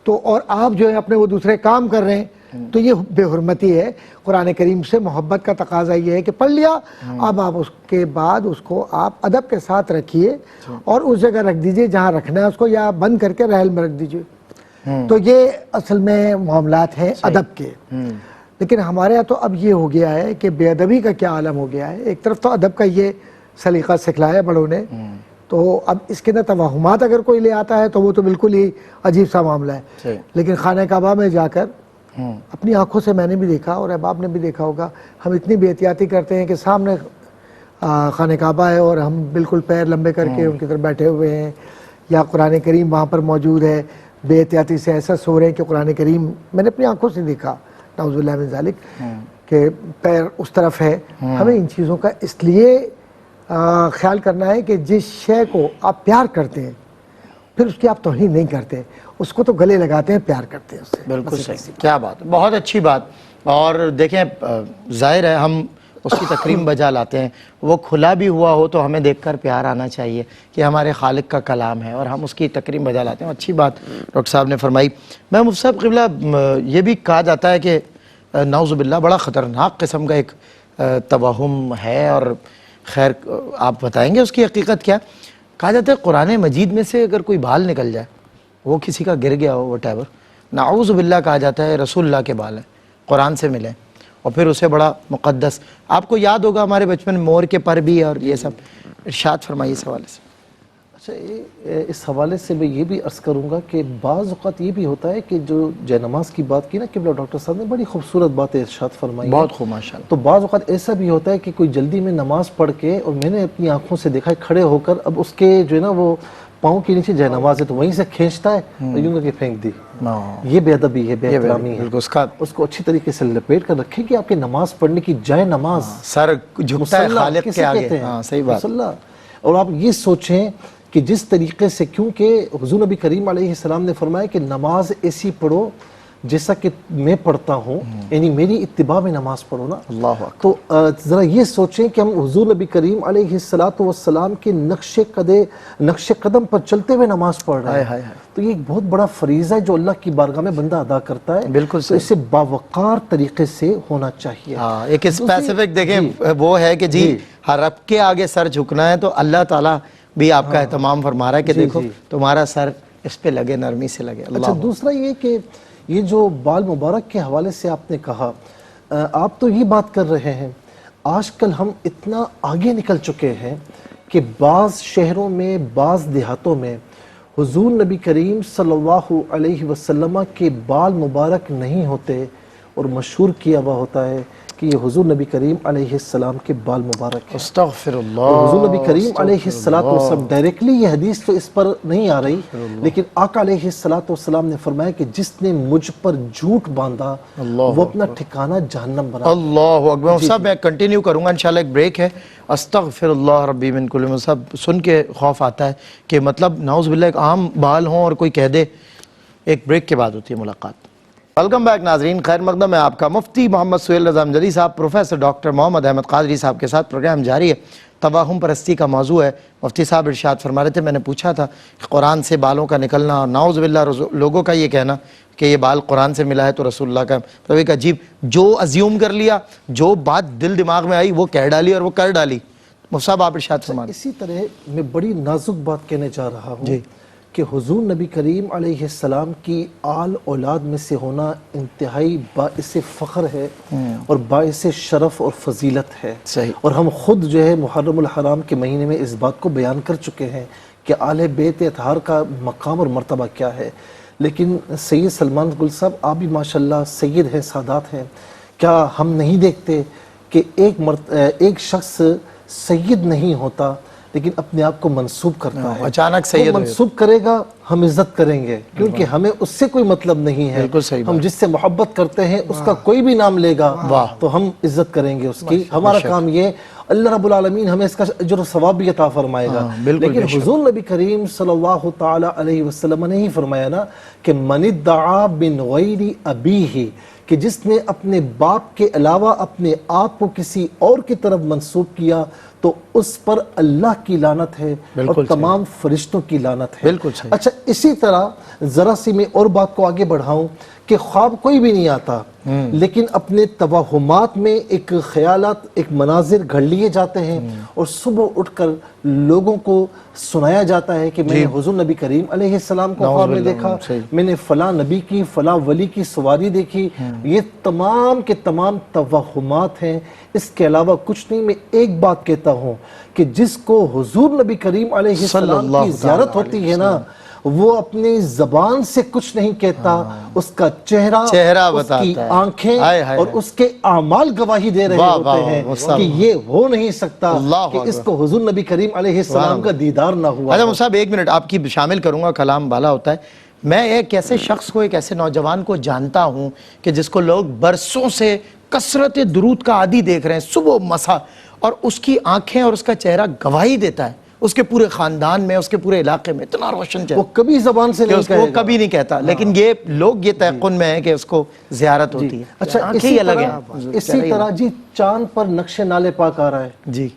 تو اور آپ جو ہے اپنے وہ دوسرے کام کر رہے ہیں. تو یہ بے حرمتی ہے. قرآن کریم سے محبت کا تقاضا یہ ہے کہ پڑھ لیا، اب آپ اس کے بعد اس کو آپ ادب کے ساتھ رکھیے اور اس جگہ رکھ دیجئے جہاں رکھنا ہے اس کو، یا بند کر کے رحل میں رکھ دیجئے. تو یہ اصل میں معاملات ہیں ادب کے. لیکن ہمارے یہاں تو اب یہ ہو گیا ہے کہ بے ادبی کا کیا عالم ہو گیا ہے. ایک طرف تو ادب کا یہ سلیقہ سکھلایا بڑوں نے، تو اب اس کے اندر توہمات اگر کوئی لے آتا ہے تو وہ تو بالکل ہی عجیب سا معاملہ ہے. لیکن خانہ کعبہ میں جا کر اپنی آنکھوں سے میں نے بھی دیکھا اور احباب نے بھی دیکھا ہوگا، ہم اتنی بے احتیاطی کرتے ہیں کہ سامنے خانہ کعبہ ہے اور ہم بالکل پیر لمبے کر کے ان کی طرف بیٹھے ہوئے ہیں، یا قرآن کریم وہاں پر موجود ہے، بے احتیاطی سے ایسا سو رہے ہیں کہ قرآن کریم میں نے اپنی آنکھوں سے دیکھا، نعوذ باللہ من ذالک، کہ پیر اس طرف ہے. ہمیں ان چیزوں کا اس لیے خیال کرنا ہے کہ جس شے کو آپ پیار کرتے ہیں پھر اس کی آپ توہین نہیں کرتے، اس کو تو گلے لگاتے ہیں، پیار کرتے ہیں اس سے. بالکل صحیح. کیا بات، بہت اچھی بات. اور دیکھیں ظاہر ہے ہم اس کی تکریم بجا لاتے ہیں، وہ کھلا بھی ہوا ہو تو ہمیں دیکھ کر پیار آنا چاہیے کہ ہمارے خالق کا کلام ہے اور ہم اس کی تکریم بجا لاتے ہیں. اچھی بات ڈاکٹر صاحب نے فرمائی. محمود صاحب قبلہ، یہ بھی کہا جاتا ہے کہ نعوذ باللہ بڑا خطرناک قسم کا ایک توہم ہے، اور خیر آپ بتائیں گے اس کی حقیقت کیا. کہا جاتا ہے قرآن مجید میں سے اگر کوئی بال نکل جائے، وہ کسی کا گر گیا ہو وٹ ایور، نعوذ باللہ کہا جاتا ہے رسول اللہ کے بال ہیں، قرآن سے ملیں، اور پھر اسے بڑا مقدس. آپ کو یاد ہوگا ہمارے بچپن میں مور کے پر بھی اور یہ سب. ارشاد فرمائیے اس حوالے سے. اچھا، اس حوالے سے میں یہ بھی عرض کروں گا کہ بعض اوقات یہ بھی ہوتا ہے کہ جو جے نماز کی بات کی نا قبلہ ڈاکٹر صاحب نے، بڑی خوبصورت بات ارشاد فرمائی، بہت خوب ماشاءاللہ. تو بعض اوقات ایسا بھی ہوتا ہے کہ کوئی جلدی میں نماز پڑھ کے، اور میں نے اپنی آنکھوں سے دیکھا ہے کھڑے ہو کر، اب اس کے جو ہے نا وہ پاؤں کے نیچے جے نماز ہے تو وہیں سے کھینچتا ہے اور یوں کر کے پھینک دی. یہ بے ادبی ہے، بے احترامی ہے. اس کو اچھی طریقے سے لپیٹ کر رکھیں کہ آپ کی نماز پڑھنے کی جائے نماز، سر جھکتا ہے خالق کے آگے. صحیح بات. اور آپ یہ سوچیں کہ جس طریقے سے، کیونکہ حضور نبی کریم علیہ السلام نے فرمایا کہ نماز ایسی پڑھو جیسا کہ میں پڑھتا ہوں، یعنی میری اتباع میں نماز پڑھو نا۔ اللہ اکبر۔ تو ذرا یہ سوچیں کہ ہم حضور نبی کریم علیہ السلام کے نقش قدم پر چلتے ہوئے نماز پڑھ رہے ہیں، تو یہ ایک بہت بڑا فریضہ ہے جو اللہ کی بارگاہ میں بندہ ادا کرتا ہے۔ بالکل تو اسے باوقار طریقے سے ہونا چاہیے۔ ہاں، ایک اسپیسیفک دیکھیں وہ ہے کہ جی ہر رب کے آگے سر جھکنا ہے، تو اللہ تعالیٰ بھی آپ کا اہتمام فرما رہا ہے کہ دیکھو تمہارا سر اس پہ لگے، نرمی سے لگے۔ اچھا، دوسرا یہ کہ یہ جو بال مبارک کے حوالے سے آپ نے کہا، آپ تو یہ بات کر رہے ہیں، آج کل ہم اتنا آگے نکل چکے ہیں کہ بعض شہروں میں، بعض دیہاتوں میں حضور نبی کریم صلی اللہ علیہ وسلم کے بال مبارک نہیں ہوتے، اور مشہور کیا ہوا ہوتا ہے کہ یہ حضور نبی کریم علیہ السلام کے بال مبارک ہیں۔ استغفر اللہ۔ اور حضور نبی کریم علیہ السلام ڈائریکٹلی یہ حدیث تو اس پر نہیں آ رہی، لیکن آقا علیہ السلام نے فرمایا کہ جس نے مجھ پر جھوٹ باندھا وہ اپنا ٹھکانہ جہنم بنا۔ اللہ اکبر۔ صاحب میں کنٹینیو کروں گا، انشاءاللہ ایک بریک ہے۔ استغفر اللہ ربی من کل من۔ صاحب سن کے خوف آتا ہے کہ مطلب نعوذ باللہ ایک عام بال ہوں اور کوئی کہہ دے۔ ایک بریک کے بعد ہوتی ہے ملاقات۔ ویلکم بیک ناظرین، خیر مقدم ہے آپ کا۔ مفتی محمد سہیل رضا امجدی صاحب، پروفیسر ڈاکٹر محمد احمد قادری صاحب کے ساتھ پروگرام جاری ہے۔ توہم پرستی کا موضوع ہے۔ مفتی صاحب ارشاد فرما رہے تھے، میں نے پوچھا تھا کہ قرآن سے بالوں کا نکلنا اور نعوذ باللہ لوگوں کا یہ کہنا کہ یہ بال قرآن سے ملا ہے تو رسول اللہ کا، تو ایک عجیب جو ازیوم کر لیا، جو بات دل دماغ میں آئی وہ کہہ ڈالی اور وہ کر ڈالی۔ مفتی صاحب آپ ارشاد فرما رہے اسی طرح میں بڑی نازک بات کہنے جا رہا ہوں کہ حضور نبی کریم علیہ السلام کی آل اولاد میں سے ہونا انتہائی باعث فخر ہے اور باعث شرف اور فضیلت ہے۔ صحیح۔ اور ہم خود جو ہے محرم الحرام کے مہینے میں اس بات کو بیان کر چکے ہیں کہ آل بیت اطہار کا مقام اور مرتبہ کیا ہے۔ لیکن سید سلمان گل صاحب، آپ بھی ماشاءاللہ سید ہیں، سادات ہیں، کیا ہم نہیں دیکھتے کہ ایک شخص سید نہیں ہوتا لیکن اپنے آپ کو منسوب کرتا ہے، اچانک سید وہ منسوب کرے گا، ہم عزت کریں گے، کیونکہ ہمیں اس سے کوئی مطلب نہیں ہے۔ بالکل صحیح ہم جس سے محبت کرتے ہیں اس کا کوئی بھی نام لے گا تو ہم عزت کریں گے اس کی۔ ہمارا کام یہ، اللہ رب العالمین ہمیں اس کا اجر و ثواب بھی عطا فرمائے گا۔ لیکن حضور نبی کریم صلی اللہ تعالی علیہ وسلم نے ہی فرمایا نا کہ من ادعا من غیر ابیہ، کہ جس نے اپنے باپ کے علاوہ اپنے آپ کو کسی اور کی طرف منسوب کیا تو اس پر اللہ کی لعنت ہے اور تمام فرشتوں کی لعنت ہے۔ بالکل صحیح۔ اچھا، اسی طرح ذرا سی میں اور بات کو آگے بڑھاؤں کہ خواب کوئی بھی نہیں آتا، لیکن اپنے توہمات میں ایک خیالات، ایک مناظر گھڑ لیے جاتے ہیں اور صبح اٹھ کر لوگوں کو سنایا جاتا ہے کہ میں نے حضور نبی کریم علیہ السلام کو خواب میں دیکھا، میں نے فلاں نبی کی، فلاں ولی کی سواری دیکھی۔ یہ تمام کے تمام توہمات ہیں، اس کے علاوہ کچھ نہیں۔ میں ایک بات کہتا ہوں کہ جس کو حضور نبی کریم علیہ السلام کی زیارت ہوتی ہے نا، وہ اپنی زبان سے کچھ نہیں کہتا، اس کا چہرہ اس کی آنکھیں اور اس کے اعمال گواہی دے رہے ہوتے ہیں کہ یہ ہو نہیں سکتا کہ اس کو حضور نبی کریم علیہ السلام کا دیدار نہ ہوا۔ اچھا صاحب ایک منٹ آپ کی شامل کروں گا، کلام بالا ہوتا ہے۔ میں ایک ایسے شخص کو، ایک ایسے نوجوان کو جانتا ہوں کہ جس کو لوگ برسوں سے کثرت درود کا عادی دیکھ رہے ہیں صبح مسا، اور اس کی آنکھیں اور اس کا چہرہ گواہی دیتا ہے اس کے پورے خاندان میں، اس کے پورے علاقے میں اتنا روشن چہرہ، وہ کبھی زبان سے نہیں کہے گا، وہ کبھی نہیں کہتا، لیکن یہ لوگ یہ تیقن میں ہیں کہ اس کو زیارت ہوتی ہے۔ اچھا، اسی طرح جی چاند پر نقش نالے پاک آ رہا ہے، جی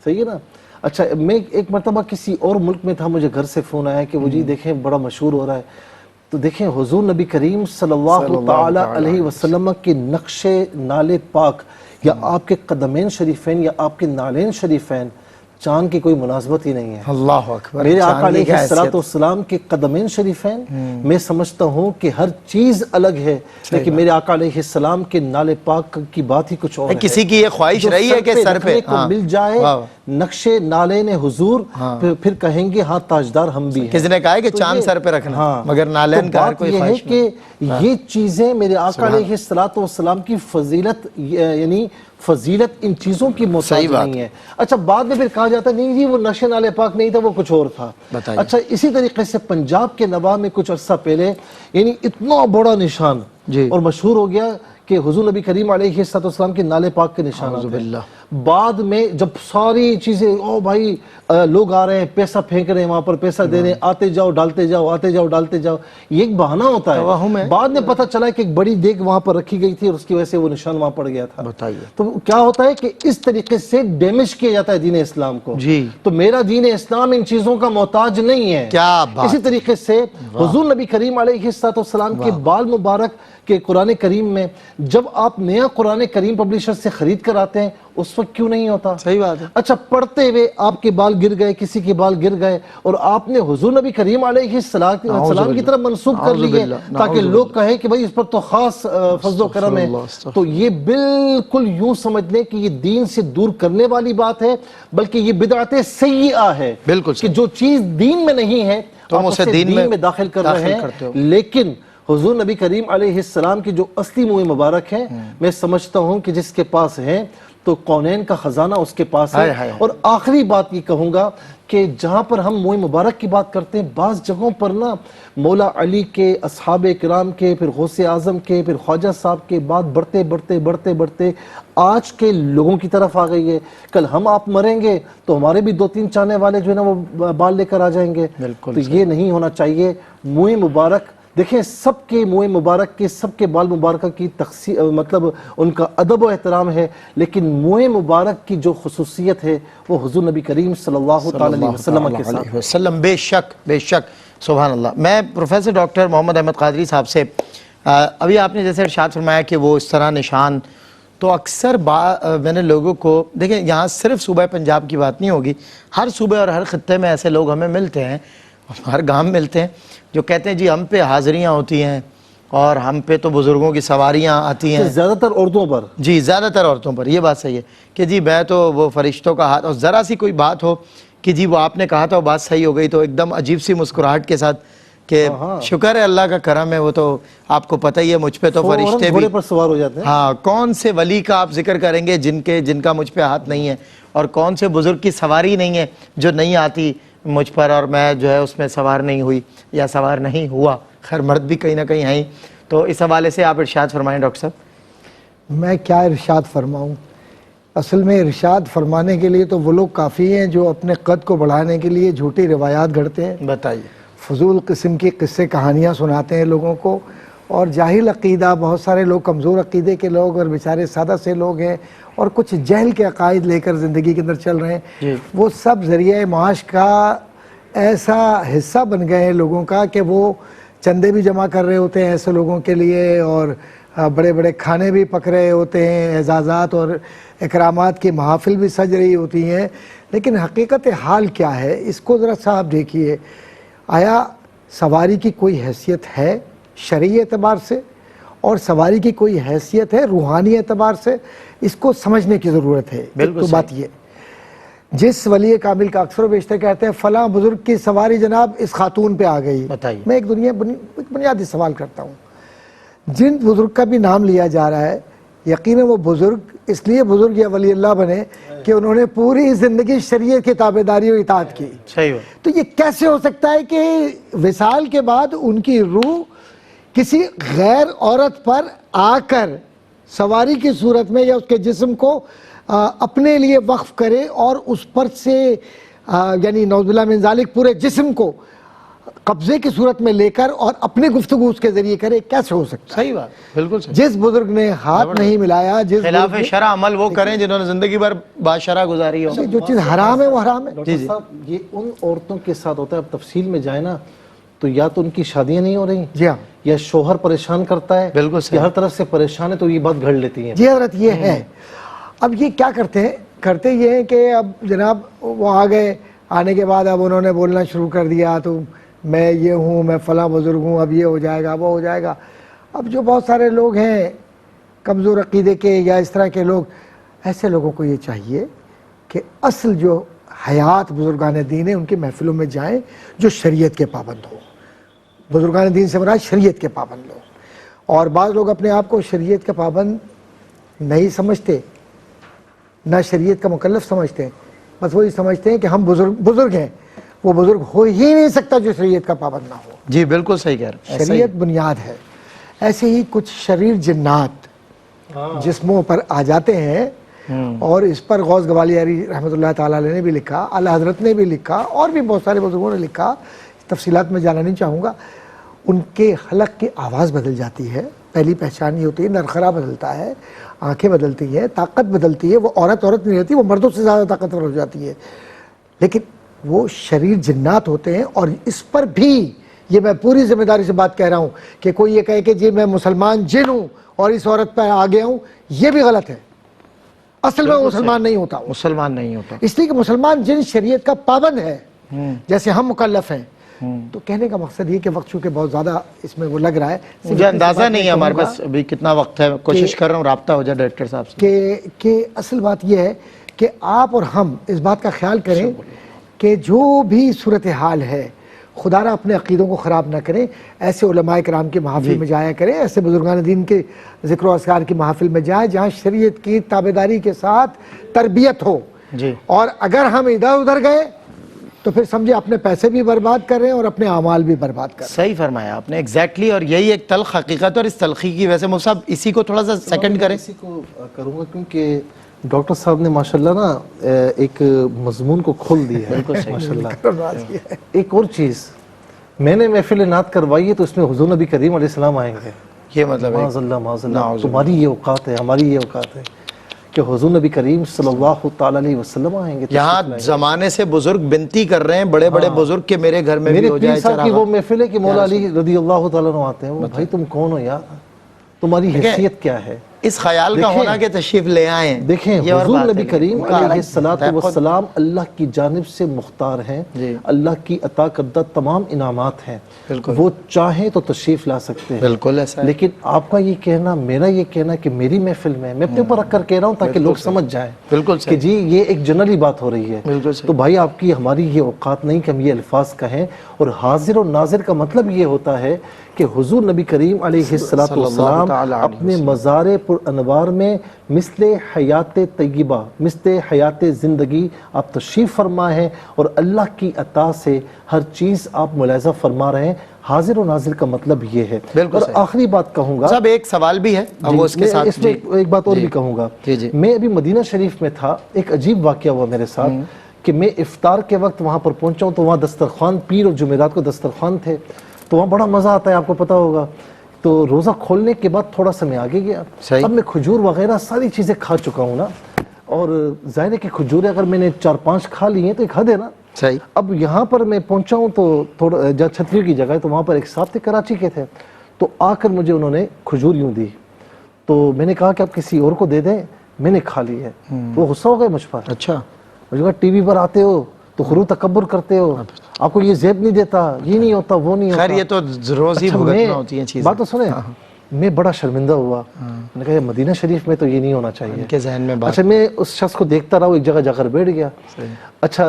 صحیح ہے نا۔ اچھا، میں ایک مرتبہ کسی اور ملک میں تھا، مجھے گھر سے فون آیا کہ وہ جی دیکھیں بڑا مشہور ہو رہا ہے، تو دیکھیں حضور نبی کریم صلی اللہ تعالی علیہ وسلم کے نقش نالے پاک یا آپ کے قدمین شریفین یا آپ کے نالین شریفین، چاند کی کوئی مناسبت ہی نہیں ہے۔ اللہ اکبر۔ میرے آقا علیہ السلام کے قدمین شریفین، میں سمجھتا ہوں کہ ہر چیز الگ ہے، لیکن میرے آقا علیہ السلام کے نال پاک کی بات ہی کچھ اور ہے۔ کسی کی یہ خواہش رہی ہے کہ سر پہ مل جائے نقش نالین حضور، پھر کہیں گے ہاں تاجدار ہم بھی ہیں۔ کسی نے کہا ہے کہ چاند سر پہ رکھنا، مگر نالین کا ہر کوئی خواہش نہیں۔ یہ ہے کہ یہ چیزیں میرے آقا علیہ السلام کی فضیلت، یعنی فضیلت ان چیزوں کی محتاج نہیں ہے۔ اچھا، بعد میں پھر کہا جاتا ہے نہیں جی وہ نقش نالے پاک نہیں تھا، وہ کچھ اور تھا۔ اچھا، اسی طریقے سے پنجاب کے نواح میں کچھ عرصہ پہلے یعنی اتنا بڑا نشان اور مشہور ہو گیا کہ حضور نبی کریم علیہ السلام کے نالے پاک کے نشانات ہیں۔ بعد میں جب ساری چیزیں او بھائی لوگ آ رہے ہیں، پیسہ پھینک رہے ہیں وہاں پر، پیسہ دے رہے ہیں، آتے جاؤ ڈالتے جاؤ، آتے جاؤ ڈالتے جاؤ، یہ ایک بہانہ ہوتا توہم ہے۔ ہے۔ بعد میں پتہ چلا کہ ایک بڑی دیگ وہاں پر رکھی گئی تھی اور اس کی وجہ سے وہ نشان وہاں پڑ گیا تھا۔ بتائیے۔ تو کیا ہوتا ہے کہ اس طریقے سے ڈیمیج کیا جاتا ہے دین اسلام کو۔ جی۔ تو میرا دین اسلام ان چیزوں کا محتاج نہیں ہے۔ کیا بات اسی طریقے سے حضور نبی کریم علیہ السلام کے بال مبارک کہ قرآن کریم میں جب آپ نیا قرآن کریم پبلیشر سے خرید کر آتے ہیں اس وقت کیوں نہیں ہوتا؟ صحیح بات ہے۔ اچھا، پڑھتے ہوئے آپ کے بال گر گئے، کسی کے بال گر گئے اور آپ نے حضور نبی کریم علیہ السلام کی طرف منسوب کر لیے تاکہ لوگ کہیں کہ بھائی اس پر تو خاص فضل و کرم ہے، تو یہ بالکل یوں سمجھ لیں کہ یہ دین سے دور کرنے والی بات ہے، بلکہ یہ بدعت سیئہ ہے۔ بالکل کہ جو چیز دین میں نہیں ہے تم آپ اسے اسے دین میں داخل کر رہے کرتے ہیں۔ ہو۔ لیکن حضور نبی کریم علیہ السلام کی جو اصلی منہ مبارک ہے، میں سمجھتا ہوں کہ جس کے پاس ہے تو کونین کا خزانہ اس کے پاس ہے۔ اور آخری بات یہ کہوں گا کہ جہاں پر ہم منہ مبارک کی بات کرتے ہیں، بعض جگہوں پر نا مولا علی کے، اصحاب کرام کے، پھر غوث اعظم کے، پھر خواجہ صاحب کے بات بڑھتے بڑھتے بڑھتے بڑھتے آج کے لوگوں کی طرف آ گئی ہے۔ کل ہم آپ مریں گے تو ہمارے بھی 2-3 چاہنے والے جو ہے نا وہ بال لے کر آ جائیں گے۔ تو یہ نہیں ہونا چاہیے۔ منہ مبارک دیکھیں، سب کے منہ مبارک کے، سب کے بال مبارکہ کی مطلب ان کا ادب و احترام ہے، لیکن منہ مبارک کی جو خصوصیت ہے وہ حضور نبی کریم صلی اللہ علیہ وسلم کے ساتھ وسلم۔ بے شک بے شک، سبحان اللہ۔ میں پروفیسر ڈاکٹر محمد احمد قادری صاحب سے ابھی آپ نے جیسے ارشاد فرمایا کہ وہ اس طرح نشان، تو اکثر میں نے لوگوں کو دیکھیں، یہاں صرف صوبہ پنجاب کی بات نہیں ہوگی، ہر صوبے اور ہر خطے میں ایسے لوگ ہمیں ملتے ہیں، ہر گام ملتے ہیں جو کہتے ہیں جی ہم پہ حاضریاں ہوتی ہیں اور ہم پہ تو بزرگوں کی سواریاں آتی ہیں، زیادہ تر عورتوں پر۔ جی زیادہ تر عورتوں پر۔ یہ بات صحیح ہے کہ جی میں تو وہ فرشتوں کا ہاتھ، اور ذرا سی کوئی بات ہو کہ جی وہ آپ نے کہا تھا وہ بات صحیح ہو گئی تو ایک دم عجیب سی مسکراہٹ کے ساتھ کہ شکر ہے اللہ کا کرم ہے، وہ تو آپ کو پتہ ہی ہے مجھ پہ تو فرشتے بھی گھوڑے پر سوار ہو جاتے ہیں۔ ہاں، کون سے ولی کا آپ ذکر کریں گے جن کا مجھ پہ ہاتھ نہیں ہے، اور کون سے بزرگ کی سواری نہیں ہے جو نہیں آتی مجھ پر اور میں جو ہے اس میں سوار نہیں ہوئی یا سوار نہیں ہوا۔ خیر مرد بھی کہیں نہ کہیں ہیں، تو اس حوالے سے آپ ارشاد فرمائیں ڈاکٹر صاحب۔ میں کیا ارشاد فرماؤں؟ اصل میں ارشاد فرمانے کے لیے تو وہ لوگ کافی ہیں جو اپنے قد کو بڑھانے کے لیے جھوٹی روایات گھڑتے ہیں، بتائیے۔ فضول قسم کی قصے کہانیاں سناتے ہیں لوگوں کو، اور جاہل عقیدہ، بہت سارے لوگ کمزور عقیدے کے لوگ اور بیچارے سادہ سے لوگ ہیں اور کچھ جہل کے عقائد لے کر زندگی کے اندر چل رہے ہیں، وہ سب ذریعہ معاش کا ایسا حصہ بن گئے ہیں لوگوں کا کہ وہ چندے بھی جمع کر رہے ہوتے ہیں ایسے لوگوں کے لیے، اور بڑے بڑے کھانے بھی پک رہے ہوتے ہیں، اعزازات اور اکرامات کی محافل بھی سج رہی ہوتی ہیں، لیکن حقیقت حال کیا ہے اس کو ذرا سا آپ دیکھیے۔ آیا سواری کی کوئی حیثیت ہے شرعی اعتبار سے، اور سواری کی کوئی حیثیت ہے روحانی اعتبار سے؟ اس کو سمجھنے کی ضرورت ہے۔ تو بات یہ، جس ولی کامل کا اکثر و بیشتر کہتے ہیں فلاں بزرگ کی سواری جناب اس خاتون پہ آ گئی، بتائیے۔ میں ایک بنیادی سوال کرتا ہوں، جن بزرگ کا بھی نام لیا جا رہا ہے یقیناً وہ بزرگ اس لیے بزرگ یا ولی اللہ بنے کہ انہوں نے پوری زندگی شریعت کی تابعداری و اطاعت کی۔ صحیح ہو۔ تو یہ کیسے ہو سکتا ہے کہ وصال کے بعد ان کی روح کسی غیر عورت پر آ کر سواری کی صورت میں یا اس کے جسم کو اپنے لیے وقف کرے اور اس پر سے یعنی نعوذ باللہ من ذالک پورے جسم کو قبضے کی صورت میں لے کر اور اپنے گفتگو اس کے ذریعے کرے؟ کیسے ہو سکتا ہے؟ صحیح بات، بالکل صحیح۔ جس بزرگ نے ہاتھ نہیں ملایا، جس خلاف شرع عمل وہ کریں جنہوں نے زندگی بھر باشرع گزاری ہو۔ جو چیز حرام ہے وہ حرام ہے۔ ڈاکٹر صاحب، یہ ان عورتوں کے ساتھ ہوتا ہے، اب تفصیل میں جائے نا تو یا تو ان کی شادیاں نہیں ہو رہی، جی ہاں، یا شوہر پریشان کرتا ہے، بالکل صحیح، یا ہر طرف سے پریشان ہے تو یہ بات گھڑ لیتی ہیں۔ جی حضرت یہ ہے۔ اب یہ کیا کرتے یہ ہیں کہ اب جناب وہ آ گئے، آنے کے بعد اب انہوں نے بولنا شروع کر دیا تو میں یہ ہوں، میں فلاں بزرگ ہوں، اب یہ ہو جائے گا وہ ہو جائے گا۔ اب جو بہت سارے لوگ ہیں کمزور عقیدے کے یا اس طرح کے لوگ، ایسے لوگوں کو یہ چاہیے کہ اصل جو حیات بزرگان دین ہیں ان کی محفلوں میں جائیں جو شریعت کے پابند ہو۔ بزرگان دین سے مراد شریعت کے پابند ہو، اور بعض لوگ اپنے آپ کو شریعت کا پابند نہیں سمجھتے، نہ شریعت کا مکلف سمجھتے ہیں، بس وہی سمجھتے ہیں کہ ہم بزرگ ہیں، وہ بزرگ ہو ہی نہیں سکتا جو شریعت کا پابند نہ ہو۔ جی بالکل صحیح کہہ رہے ہیں، شریعت بنیاد ہے۔ ایسے ہی کچھ شریر جنات جسموں پر آ جاتے ہیں اور اس پر غوث گوالیاری رحمۃ اللہ تعالیٰ علیہ نے بھی لکھا، اعلیٰ حضرت نے بھی لکھا، اور بھی بہت سارے بزرگوں نے لکھا، تفصیلات میں جانا نہیں چاہوں گا۔ ان کے حلق کی آواز بدل جاتی ہے، پہلی پہچان یہ ہوتی ہے، نرخرا بدلتا ہے، آنکھیں بدلتی ہے، طاقت بدلتی ہے، وہ عورت نہیں رہتی، وہ مردوں سے زیادہ طاقتور ہو جاتی ہے، لیکن وہ شریر جنات ہوتے ہیں۔ اور اس پر بھی یہ میں پوری ذمہ داری سے بات کہہ رہا ہوں کہ کوئی یہ کہے کہ جی میں مسلمان جن ہوں اور اس عورت پہ آ گیا ہوں، یہ بھی غلط ہے۔ اصل میں وہ مسلمان نہیں ہوتا، مسلمان نہیں ہوتا، اس لیے کہ مسلمان جن شریعت کا پابند ہے جیسے ہم مکلف ہیں۔ تو کہنے کا مقصد یہ کہ وقت چونکہ بہت زیادہ اس میں وہ لگ رہا ہے، مجھے اندازہ نہیں ہے ہمارے پاس ابھی کتنا وقت ہے، کوشش کر رہا ہوں رابطہ ہو جائے ڈائریکٹر صاحب سے کہ اصل بات یہ ہے کہ آپ اور ہم اس بات کا خیال کریں کہ جو بھی صورتحال ہے، خدا را اپنے عقیدوں کو خراب نہ کریں، ایسے علماء کرام کی محافل میں جایا کریں، ایسے بزرگان دین کے ذکر و اذکار کی محافل میں جائیں جہاں شریعت کی تابعداری کے ساتھ تربیت ہو۔ اور اگر ہم ادھر ادھر گئے تو پھر سمجھے اپنے پیسے بھی برباد کر رہے ہیں اور اپنے اعمال بھی برباد کر رہے ہیں۔ صحیح فرمایا آپ نے، ایگزیکٹلی، اور یہی ایک تلخ حقیقت ہے۔ اور اس تلخی کی وجہ سے مفتی صاحب اسی کو تھوڑا سا سیکنڈ کریں۔ اسی کو کروں گا کیونکہ ڈاکٹر صاحب نے ماشاءاللہ نا ایک مضمون کو کھول دیا ہے ماشاءاللہ۔ ایک اور چیز، میں نے محفل نعت کروائی ہے تو اس میں حضور نبی کریم علیہ السلام آئیں گے، یہ مطلب معاذ اللہ، تمہاری یہ اوقات ہے، ہماری یہ اوقات ہے کہ حضور نبی کریم صلی اللہ تعالیٰ علیہ وسلم آئیں گے۔ یہاں زمانے سے بزرگ بنتی کر رہے ہیں، بڑے بڑے بزرگ کہ میرے گھر میں بھی ہو جائے پیر صاحب کی وہ محفل ہے کہ مولا علی رضی اللہ تعالیٰ عنہ آتے ہیں، وہ بھائی تم کون ہو یار، تمہاری حیثیت کیا ہے؟ اس خیال کا ہونا کہ تشریف لے آئیں۔ دیکھیں حضور نبی کریم علیہ السلام اللہ کی جانب سے مختار ہیں، اللہ کی عطا کردہ تمام انعامات ہیں، وہ چاہیں تو تشریف لا سکتے ہیں۔ بالکل ایسا ہے، لیکن آپ کا یہ کہنا، میرا یہ کہنا کہ میری محفل میں اپنے اوپر رکھ کر کہہ رہا ہوں تاکہ لوگ سمجھ جائیں بالکل کہ جی یہ ایک جنرلی بات ہو رہی ہے، تو بھائی آپ کی ہماری یہ اوقات نہیں کہ ہم یہ الفاظ کہیں۔ اور حاضر و ناظر کا مطلب یہ ہوتا ہے کہ حضور نبی کریم علیہ السلام اپنے مزار پر انوار میں مثل حیات طیبہ، مثل حیات زندگی آپ تشریف فرما ہیں، اور اللہ کی عطا سے ہر چیز آپ ملاحظہ فرما رہے ہیں۔ حاضر و ناظر کا مطلب یہ ہے۔ اور آخری بات کہوں گا، صاحب ایک سوال بھی ہے، اب اس کے ساتھ اس میں ایک بات اور بھی کہوں گا۔ میں ابھی مدینہ شریف میں تھا، ایک عجیب واقعہ ہوا میرے ساتھ کہ میں افطار کے وقت وہاں پر پہنچا ہوں تو وہاں دسترخوان، پیر اور جمعرات کو دسترخوان تھے، تو وہاں بڑا مزہ آتا ہے، آپ کو پتہ ہوگا۔ تو روزہ کھولنے کے بعد تھوڑا سا میں آگے گیا، اب میں کھجور وغیرہ ساری چیزیں کھا چکا ہوں نا، اور ظاہر ہے کہ کھجوریں اگر میں نے 4-5 کھا لی ہیں تو ایک حد ہے نا۔ صحیح۔ اب یہاں پر میں پہنچا ہوں تو تھوڑا جہاں چھتریوں کی جگہ ہے، تو وہاں پر ایک صاحب تھے کراچی کے تھے، تو آ کر مجھے انہوں نے کھجور یوں دی، تو میں نے کہا کہ آپ کسی اور کو دے دیں، میں نے کھا لی ہے۔ وہ غصہ ہو گئے مجھ پر، اچھا، مجھے کہا ٹی وی پر آتے ہو تو غرور تکبر کرتے ہو، آپ کو یہ زیب نہیں دیتا، یہ نہیں ہوتا، وہ نہیں ہوتا۔ خیر یہ تو روز ہی بھگتنا ہوتی ہیں چیزیں۔ بات تو سنیں، میں بڑا شرمندہ ہوا، میں نے کہا مدینہ شریف میں تو یہ نہیں ہونا چاہیے کے ذہن میں بات۔ اچھا میں اس شخص کو دیکھتا رہا، ایک جگہ جا کر بیٹھ گیا۔ اچھا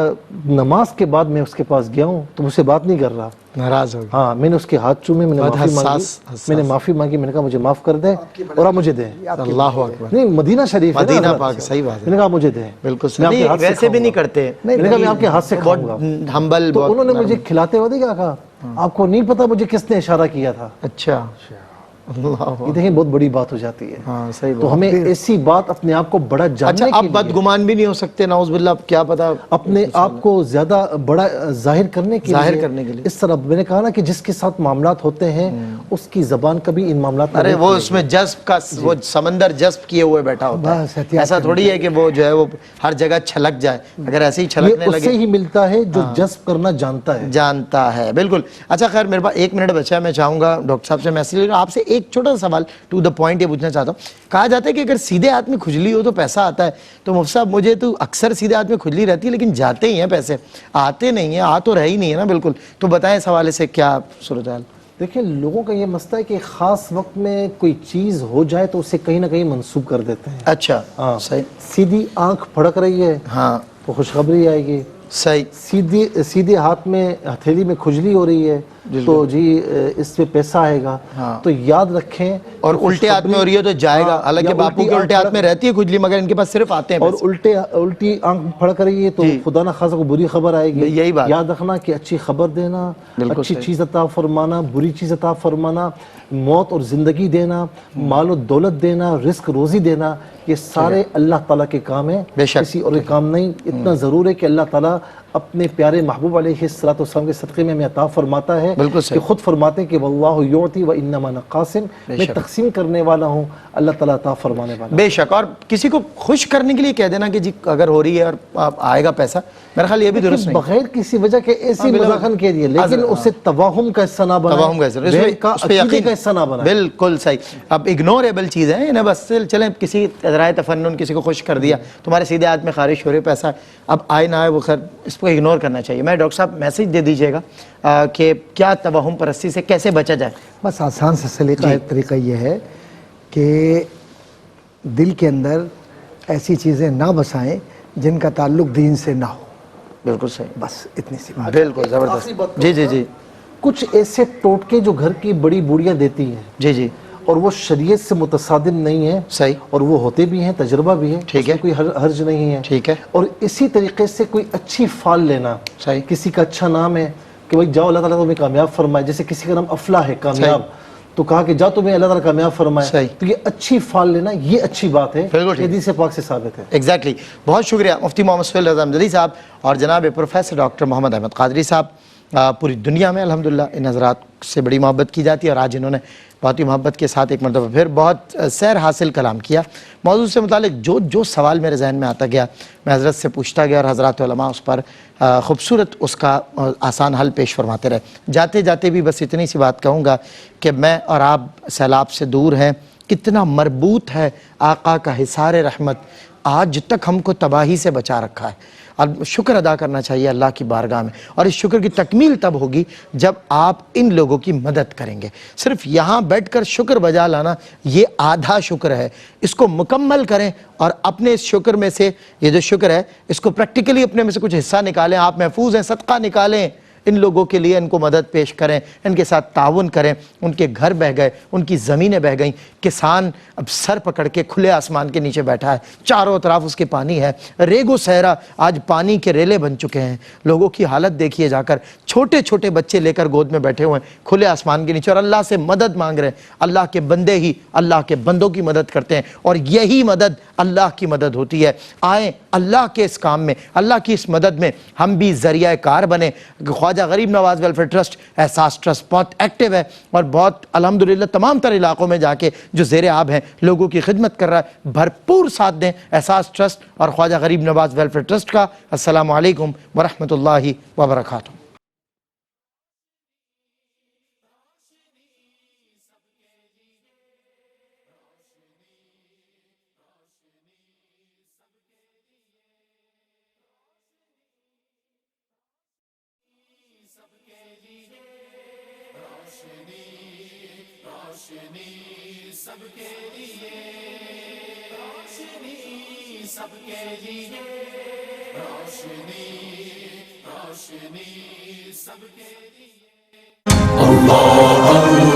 نماز کے بعد میں اس کے پاس گیا ہوں تو مجھ سے بات نہیں کر رہا، ناراض ہو گیا۔ ہاں میں نے اس کے ہاتھ چومے، میں نے معافی مانگی، میں نے کہا مجھے معاف کر دیں اور آپ مجھے دیں۔ اللہ اکبر، نہیں مدینہ شریف، مدینہ پاک، صحیح بات ہے، میں نے کہا مجھے دیں، بالکل صحیح، ویسے بھی نہیں کرتے، میں نے کہا میں آپ کے ہاتھ سے کھاؤں گا، ہمبل۔ تو انہوں نے مجھے کھلاتے ہوئے کیا کہا، آپ کو نہیں پتا مجھے کس نے اشارہ کیا تھا؟ اچھا، یہ دیکھیں بہت بڑی بات ہو جاتی ہے۔ ہاں صحیح بات۔ تو ہمیں ایسی بات اپنے آپ کو بڑا جاننے اچھا کے اب لیے، بدگمان بھی نہیں ہو سکتے، نعوذ باللہ، اب کیا پتا، اپنے آپ کو زیادہ بڑا ظاہر کرنے کے لیے اس طرح میں نے کہا نا کہ جس کے ساتھ معاملات ہوتے ہیں اس کی زبان کبھی ان معاملات میں، ارے وہ اس میں جذب کا وہ سمندر جذب کیے ہوئے بیٹھا ہوتا ہے، ایسا تھوڑی ہے کہ وہ جو ہے وہ ہر جگہ چھلک جائے، اگر ایسے ہی چھلکنے لگے اس سے ہی ملتا ہے جو جذب کرنا جانتا ہے، بالکل۔ اچھا خیر میرے پاس 1 منٹ بچا ہے، میں چاہوں گا ڈاکٹر صاحب سے میسج، آپ سے ایک چھوٹا سوال ٹو دا پوائنٹ یہ پوچھنا چاہتا ہوں۔ کہا جاتا ہے کہ اگر سیدھے ہاتھ میں کھجلی ہو تو پیسہ آتا ہے، تو مفتی صاحب مجھے تو اکثر سیدھے ہاتھ میں کھجلی رہتی ہے لیکن جاتے ہی ہیں پیسے، آتے نہیں ہیں، آ تو رہے ہی نہیں ہے نا بالکل، تو بتائیں اس حوالے سے کیا صورتحال؟ دیکھیں لوگوں کا یہ مسئلہ ہے کہ خاص وقت میں کوئی چیز ہو جائے تو اسے کہیں نہ کہیں منسوب کر دیتے ہیں۔ اچھا ہاں صحیح، سیدھی آنکھ پھڑک رہی ہے ہاں تو خوشخبری آئے گی، صحیح. سیدھے ہاتھ میں ہتھیلی میں کھجلی ہو رہی ہے تو جی اس پہ پیسہ آئے گا. تو یاد رکھیں. اور الٹے ہاتھ میں ہو رہی ہے تو جائے گا. حالانکہ باپو کے الٹے ہاتھ میں رہتی ہے کھجلی مگر ان کے پاس صرف آتے ہیں. اور الٹی آنکھ پھڑ کر رہی ہے تو خدا نہ خاصا کو بری خبر آئے گی. یہی بات. یاد رکھنا کہ اچھی خبر دینا, اچھی چیز عطا فرمانا, بری چیز عطا فرمانا, موت اور زندگی دینا, مال و دولت دینا, رزق روزی دینا, یہ سارے اللہ تعالیٰ کے کام ہیں, کسی اور کے کام نہیں. اتنا ضرور ہے کہ اللہ تعالیٰ اپنے پیارے محبوب علیہ الصلوۃ والسلام کے صدقے میں ہمیں عطا فرماتا ہے کہ خود فرماتے ہیں کہ واللہ یعطی وانما انا قاسم, میں تقسیم کرنے والا ہوں, اللہ تعالیٰ عطا فرمانے والا. بے شک. اور کسی کو خوش کرنے کے لیے کہہ دینا کہ جی اگر ہو ری ہے اور آئے گا پیسہ, میرا خیال یہ بھی درست نہیں. بغیر کسی وجہ کے ایسی مزاحن کہہ دیے, لیکن اسے توہم کا حصہ نہ بنائیں, عقیدے کا حصہ نہ بنائیں. بالکل صحیح. اب اگنوریبل چیز ہے انہیں, بس چلیں کسی ذرائع تفنن کسی کو خوش کر دیا, تمہارے سیدھے ہاتھ میں خارش ہو رہے پیسہ, اب آئے نہ آئے وہ خیر اس کو اگنور کرنا چاہیے. میں ڈاکٹر صاحب میسیج دے دیجئے گا کہ کیا توہم پرستی سے کیسے بچا جائے. بس آسان سے طریقہ یہ ہے کہ دل کے اندر ایسی چیزیں نہ بسائیں جن کا تعلق دین سے نہ ہو. بالکل صحیح. بس اتنی سی بات. بالکل زبردست. جی جی جی. کچھ ایسے ٹوٹکے جو گھر کی بڑی بوڑھیاں دیتی ہیں, جی جی, اور وہ شریعت سے متصادم نہیں ہے. صحیح. اور وہ ہوتے بھی ہیں, تجربہ بھی ہے, ٹھیک ہے, کوئی حرج نہیں ہے. ٹھیک ہے. اور اسی طریقے سے کوئی اچھی فال لینا, صحیح, کسی کا اچھا نام ہے کہ بھائی جاؤ اللہ تعالیٰ تمہیں کامیاب فرمائے, جیسے کسی کا نام افلاح ہے کامیاب, تو کہا کہ جاؤ تمہیں اللہ تعالیٰ کامیاب فرمائے. صحیح. تو یہ اچھی فال لینا یہ اچھی بات ہے, حدیث پاک سے ثابت ہے. ایگزیکٹلی. بہت شکریہ مفتی محمد سہیل رضا امجدی صاحب اور جناب پروفیسر ڈاکٹر محمد احمد قادری صاحب. پوری دنیا میں الحمدللہ ان حضرات سے بڑی محبت کی جاتی ہے, اور آج انہوں نے بہت ہی محبت کے ساتھ ایک مرتبہ پھر بہت سیر حاصل کلام کیا. موضوع سے متعلق جو سوال میرے ذہن میں آتا گیا میں حضرت سے پوچھتا گیا, اور حضرات علماء اس پر خوبصورت اس کا آسان حل پیش فرماتے رہے. جاتے جاتے بھی بس اتنی سی بات کہوں گا کہ میں اور آپ سیلاب سے دور ہیں, کتنا مربوط ہے آقا کا حصار رحمت, آج تک ہم کو تباہی سے بچا رکھا ہے. اور شکر ادا کرنا چاہیے اللہ کی بارگاہ میں, اور اس شکر کی تکمیل تب ہوگی جب آپ ان لوگوں کی مدد کریں گے. صرف یہاں بیٹھ کر شکر بجا لانا یہ آدھا شکر ہے, اس کو مکمل کریں اور اپنے اس شکر میں سے, یہ جو شکر ہے اس کو پریکٹیکلی اپنے میں سے کچھ حصہ نکالیں. آپ محفوظ ہیں, صدقہ نکالیں ان لوگوں کے لیے, ان کو مدد پیش کریں, ان کے ساتھ تعاون کریں. ان کے گھر بہہ گئے, ان کی زمینیں بہہ گئیں, کسان اب سر پکڑ کے کھلے آسمان کے نیچے بیٹھا ہے, چاروں طرف اس کے پانی ہے, ریگ و صحرا آج پانی کے ریلے بن چکے ہیں. لوگوں کی حالت دیکھیے جا کر, چھوٹے چھوٹے بچے لے کر گود میں بیٹھے ہوئے ہیں کھلے آسمان کے نیچے, اور اللہ سے مدد مانگ رہے ہیں. اللہ کے بندے ہی اللہ کے بندوں کی مدد کرتے ہیں, اور یہی مدد اللہ کی مدد ہوتی ہے. آئیں اللہ کے اس کام میں, اللہ کی اس مدد میں ہم بھی ذریعہ کار بنیں. خواجہ غریب نواز ویلفیئر ٹرسٹ, احساس ٹرسٹ بہت ایکٹیو ہے اور بہت الحمدللہ تمام تر علاقوں میں جا کے جو زیر آب ہیں لوگوں کی خدمت کر رہا ہے. بھرپور ساتھ دیں احساس ٹرسٹ اور خواجہ غریب نواز ویلفیئر ٹرسٹ کا. السلام علیکم ورحمۃ اللہ وبرکاتہ. سب کے لیے روشنی, سب کے لیے روشنی, روشنی سب کے لیے. اللہ اللہ